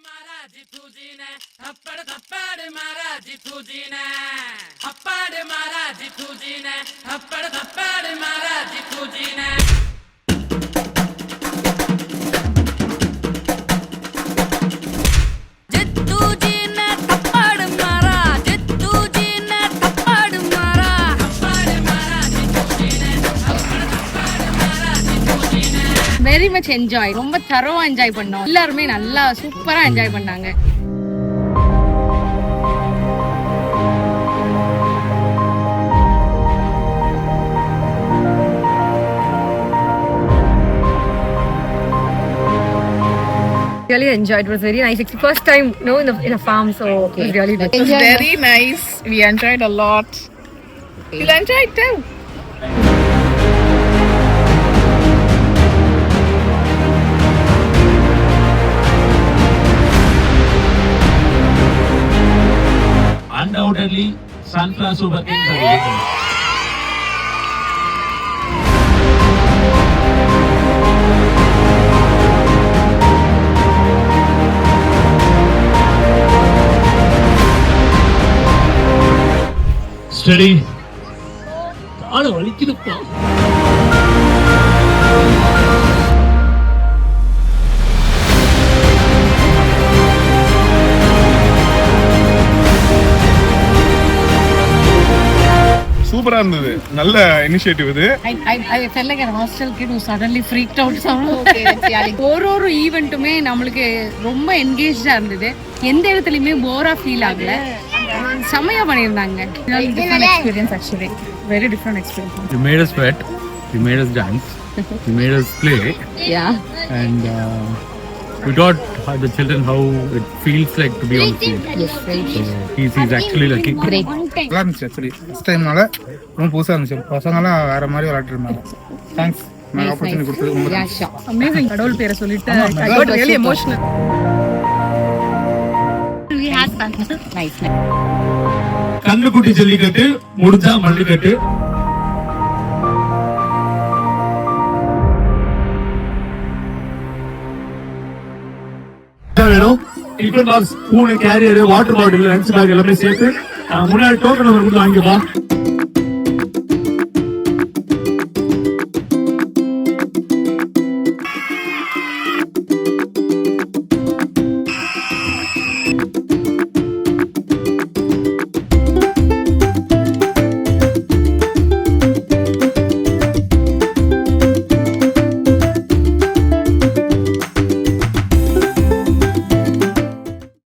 महाराज तुझी ने थप्पड़ थप्पड़ महाराज तुझी ने थप्पड़ महाराज तुझी ने थप्पड़ थप्पड़ महाराज तुझी ने very much enjoy ரொம்ப தரோவா என்ஜாய் பண்ணோம் எல்லாரும் நல்லா சூப்பரா என்ஜாய் பண்ணாங்க Really enjoyed. It was very nice. It's the first time, in a farm, so it was really good. It was very nice. We enjoyed a lot. You'll enjoy it too. Undoubtedly, sunflower super kings are waiting. Steady. கால வலிக்குதுப்பா. சூப்பரா இருந்தது. நல்ல initiative இது. I felt like a hostel kid who suddenly freaked out ஒரு ஈவென்ட்டுமே நம்மளுக்கு ரொம்ப என்கேஜ்டா இருந்தது. எந்த இடத்துலயுமே போரா ஃபீல் ஆகல. செமையா பண்ணிருந்தாங்க. Different experience actually. Very different experience. You made us sweat. You made us dance. You made us play. Yeah. And we taught the children how it feels like to be on field. Yes, very So he's actually lucky. great. நல்லா இருந்துச்சு actually first டைம்னால ரொம்ப புதுசாக இருந்துச்சு பசங்களாம் வேற மாதிரி விளையாட்டு இருந்தாங்க தேங்க்ஸ் நான் ஆப்பர்ச்சுனிட்டி கொடுத்தது ரொம்ப Yeah, sure. Amazing. கடவுள் பேரை சொல்லிட்டு I got really emotional. We had fun. Nice. கண்ணுக்குட்டி ஜல்லிக்கட்டு முடிஞ்சா மல்லிக்கட்டு. வேணும் tiffin box, spoon, carrier, water bottle, lunch bag எல்லாமே சேர்த்து முன்னாடி டோக்கன் நம்பர் கொடுத்து வாங்கிப்பா.